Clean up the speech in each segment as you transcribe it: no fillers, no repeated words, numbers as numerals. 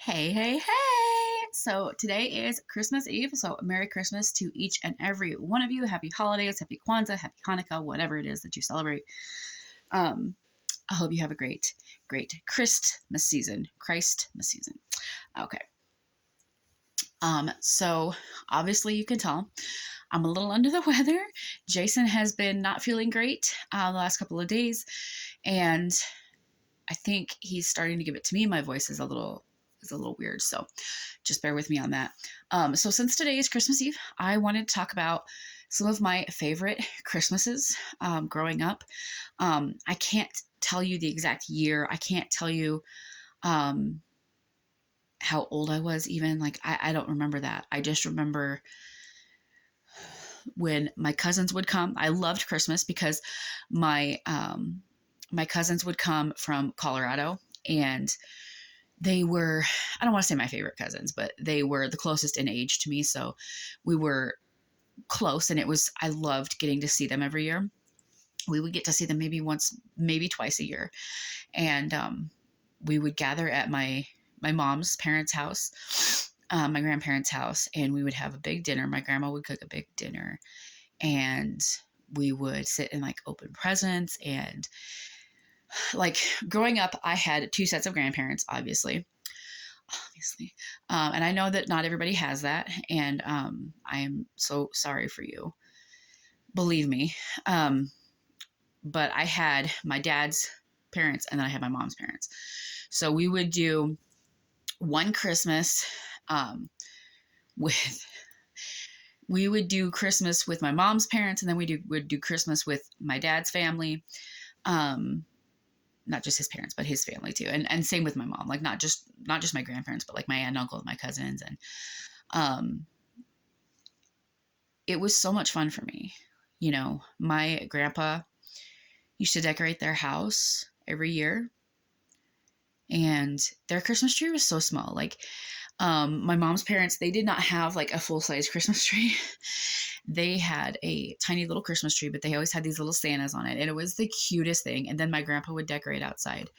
Hey, hey, hey! So today is Christmas Eve, so Merry Christmas to each and every one of you. Happy holidays, happy Kwanzaa, happy Hanukkah, whatever it is that you celebrate. Um, I hope you have a great Christmas season. Christmas season. Okay. So obviously you can tell I'm a little under the weather. Jason has been not feeling great the last couple of days, and I think he's starting to give it to me. My voice is a little weird, so just bear with me on that. So since today is Christmas Eve, I wanted to talk about some of my favorite Christmases growing up. I can't tell you the exact year. I can't tell you um, how old I was even. Like, I don't remember that. I just remember when my cousins would come. I loved Christmas because my my cousins would come from Colorado, and they were, I don't want to say my favorite cousins, but they were the closest in age to me. So we were close, and I loved getting to see them every year. We would get to see them maybe once, maybe twice a year. And we would gather at my mom's parents' house, my grandparents' house, and we would have a big dinner. My grandma would cook a big dinner, and we would sit and like open presents. And like growing up, I had two sets of grandparents, obviously. And I know that not everybody has that. And I am so sorry for you. Believe me. But I had my dad's parents, and then I had my mom's parents. So we would do one Christmas with, we would do Christmas with my mom's parents, and then would do Christmas with my dad's family. Not just his parents, but his family too. And same with my mom, like not just my grandparents, but like my aunt and uncle and my cousins. And um, it was so much fun for me. You know, my grandpa used to decorate their house every year, and their Christmas tree was so small. Like, my mom's parents, they did not have like a full-size Christmas tree. They had a tiny little Christmas tree, but they always had these little Santas on it, and it was the cutest thing. And then my grandpa would decorate outside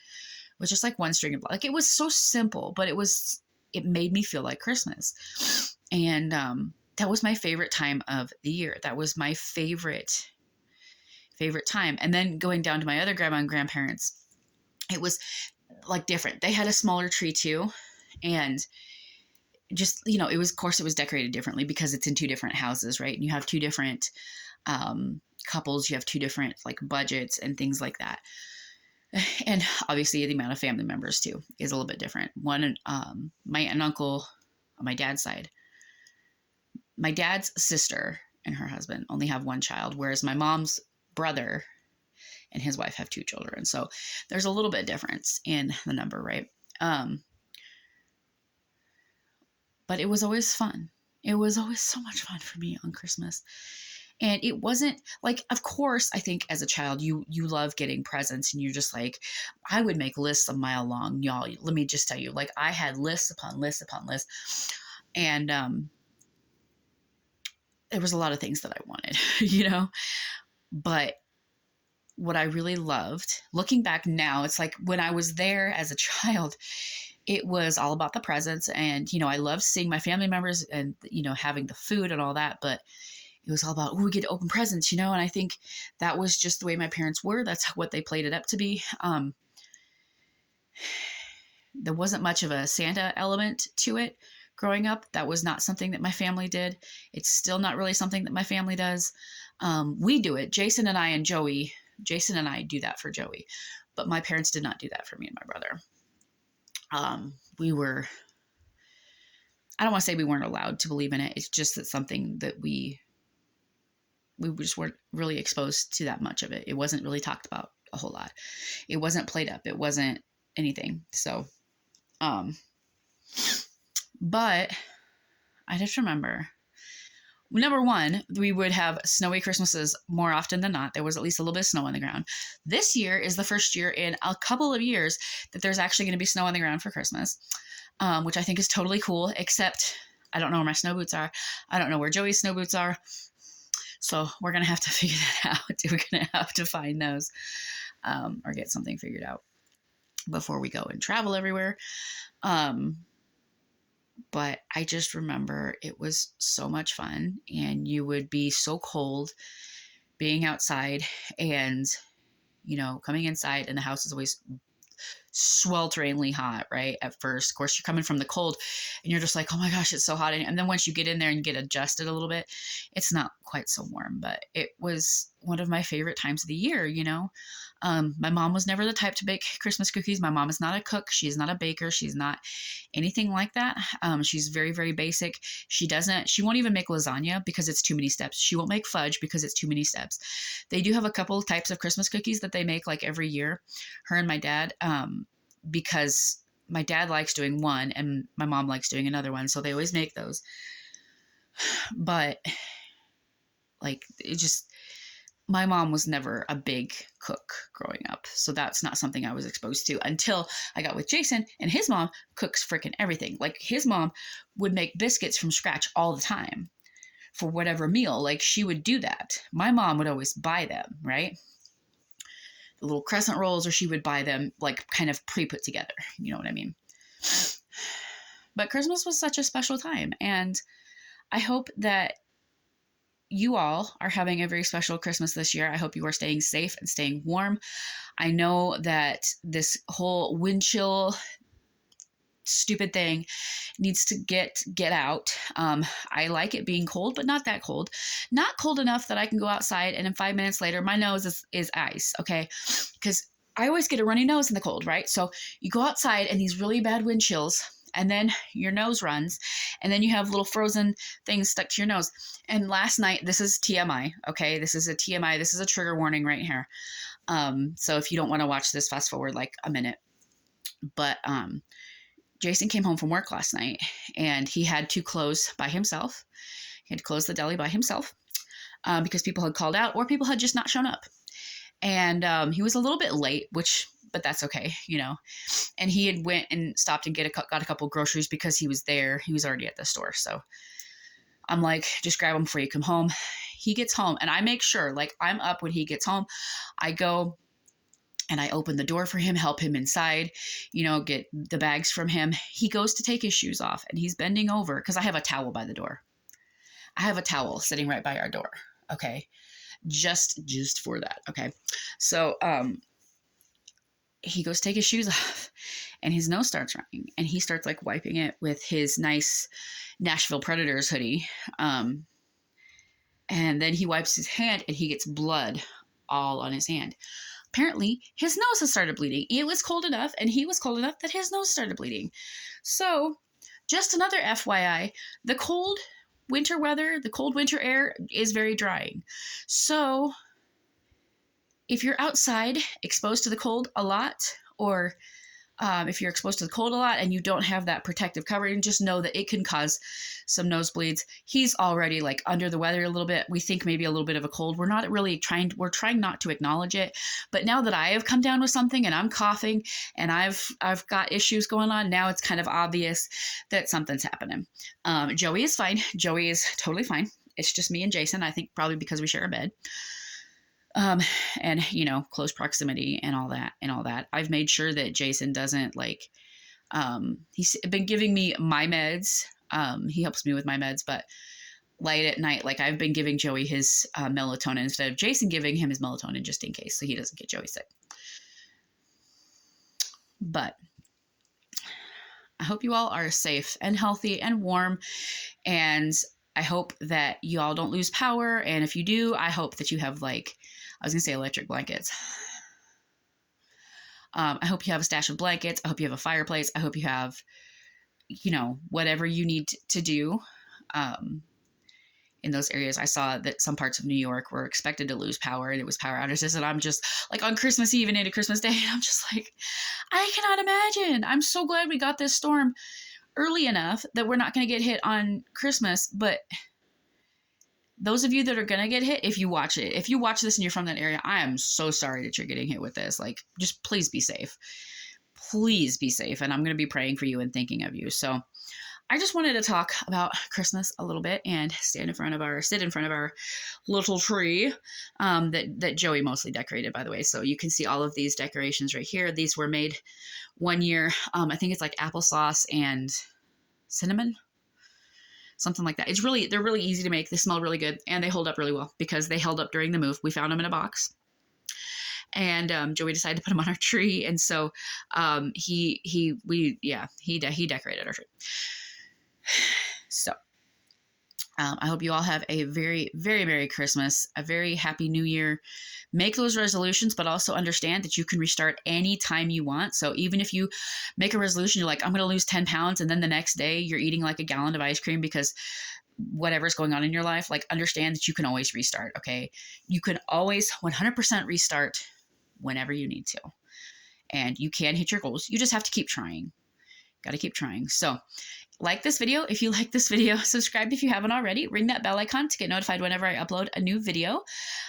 with just like one string of, like, it was so simple, but it made me feel like Christmas. And that was my favorite time of the year. That was my favorite time. And then going down to my other grandma and grandparents, it was like different. They had a smaller tree too, and just, you know, it was, of course, it was decorated differently because it's in two different houses, right? And you have two different couples, you have two different like budgets and things like that. And obviously the amount of family members too is a little bit different. One, my aunt and uncle on my dad's side, my dad's sister and her husband only have one child, whereas my mom's brother and his wife have two children. So there's a little bit of difference in the number, right? But it was always fun. It was always so much fun for me on Christmas. And it wasn't like, of course, I think as a child, you love getting presents, and you're just like, I would make lists a mile long, y'all. Let me just tell you, like, I had lists upon lists upon lists. And there was a lot of things that I wanted, you know? But what I really loved, looking back now, it's like when I was there as a child, it was all about the presents. And, you know, I loved seeing my family members and, you know, having the food and all that. But it was all about, oh, we get to open presents, you know? And I think that was just the way my parents were. That's what they played it up to be. There wasn't much of a Santa element to it growing up. That was not something that my family did. It's still not really something that my family does. We do it. Jason and I do that for Joey. But my parents did not do that for me and my brother. We were, I don't want to say we weren't allowed to believe in it. It's just that something that we just weren't really exposed to that much of it. It wasn't really talked about a whole lot. It wasn't played up. It wasn't anything. So, but I just remember, number one, we would have snowy Christmases more often than not. There was at least a little bit of snow on the ground. This year is the first year in a couple of years that there's actually going to be snow on the ground for Christmas, which I think is totally cool, except I don't know where my snow boots are. I don't know where Joey's snow boots are. So we're going to have to figure that out. We're going to have to find those or get something figured out before we go and travel everywhere. But I just remember it was so much fun, and you would be so cold being outside and, coming inside, and the house is always swelteringly hot, right? At first, of course, you're coming from the cold and you're just like, oh my gosh, it's so hot. And then once you get in there and get adjusted a little bit, it's not quite so warm, but it was one of my favorite times of the year. My mom was never the type to bake Christmas cookies. My mom is not a cook. She's not a baker. She's not anything like that. She's very, very basic. She won't even make lasagna because it's too many steps. She won't make fudge because it's too many steps. They do have a couple of types of Christmas cookies that they make like every year, her and my dad, because my dad likes doing one and my mom likes doing another one. So they always make those. But like, my mom was never a big cook growing up. So that's not something I was exposed to until I got with Jason, and his mom cooks freaking everything. Like, his mom would make biscuits from scratch all the time for whatever meal. Like, she would do that. My mom would always buy them, right? The little crescent rolls, or she would buy them like kind of pre-put together. You know what I mean? But Christmas was such a special time, and I hope that you all are having a very special Christmas this year. I hope you are staying safe and staying warm. I know that this whole wind chill stupid thing needs to get out. I like it being cold, but not that cold. Not cold enough that I can go outside and in 5 minutes later, my nose is ice, okay? Because I always get a runny nose in the cold, right? So you go outside and these really bad wind chills, and then your nose runs, and then you have little frozen things stuck to your nose. And last night, this is TMI, okay? This is a TMI. This is a trigger warning right here. So if you don't want to watch this, fast forward like a minute. But Jason came home from work last night, and he had to close by himself. He had to close the deli by himself because people had called out or people had just not shown up. And he was a little bit late, but that's okay, And he had went and stopped and got a couple groceries because he was there. He was already at the store. So I'm like, just grab them before you come home. He gets home, and I make sure, like, I'm up when he gets home. I go and I open the door for him, help him inside, get the bags from him. He goes to take his shoes off, and he's bending over because I have a towel by the door. I have a towel sitting right by our door. Okay. Just for that. Okay. So, he goes to take his shoes off, and his nose starts running, and he starts like wiping it with his nice Nashville Predators hoodie. And then he wipes his hand, and he gets blood all on his hand. Apparently his nose has started bleeding. It was cold enough, and he was cold enough that his nose started bleeding. So just another FYI, the cold winter weather, the cold winter air is very drying. So if you're outside exposed to the cold a lot, or if you're exposed to the cold a lot and you don't have that protective covering, just know that it can cause some nosebleeds. He's already like under the weather a little bit. We think maybe a little bit of a cold. We're trying not to acknowledge it. But now that I have come down with something and I'm coughing and I've got issues going on, now it's kind of obvious that something's happening. Joey is fine. Joey is totally fine. It's just me and Jason, I think probably because we share a bed. And close proximity and all that. I've made sure that Jason doesn't he's been giving me my meds. He helps me with my meds, but late at night, like, I've been giving Joey his melatonin instead of Jason giving him his melatonin just in case, so he doesn't get Joey sick. But I hope you all are safe and healthy and warm, and I hope that you all don't lose power. And if you do, I hope that you have I was going to say electric blankets. I hope you have a stash of blankets. I hope you have a fireplace. I hope you have, whatever you need to do in those areas. I saw that some parts of New York were expected to lose power, and it was power outages. And I'm just like, on Christmas Eve and into Christmas Day, and I'm just like, I cannot imagine. I'm so glad we got this storm early enough that we're not going to get hit on Christmas. But those of you that are going to get hit, if you watch this and you're from that area, I am so sorry that you're getting hit with this. Like, just please be safe. Please be safe. And I'm going to be praying for you and thinking of you. So I just wanted to talk about Christmas a little bit and sit in front of our little tree that Joey mostly decorated, by the way. So you can see all of these decorations right here. These were made one year. I think it's like applesauce and cinnamon, something like that. They're really easy to make. They smell really good, and they hold up really well because they held up during the move. We found them in a box, and Joey decided to put them on our tree, and so he decorated our tree. So I hope you all have a very, very Merry Christmas, a very Happy New Year. Make those resolutions, but also understand that you can restart anytime you want. So even if you make a resolution, you're like, I'm going to lose 10 pounds, and then the next day you're eating like a gallon of ice cream because whatever's going on in your life, like understand that you can always restart, okay? You can always 100% restart whenever you need to. And you can hit your goals. You just have to keep trying. Got to keep trying. So like this video if you like this video, subscribe if you haven't already, ring that bell icon to get notified whenever I upload a new video.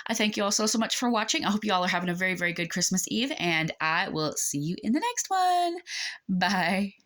I thank you all so much for watching. I hope you all are having a very, very good Christmas Eve, and I will see you in the next one. Bye.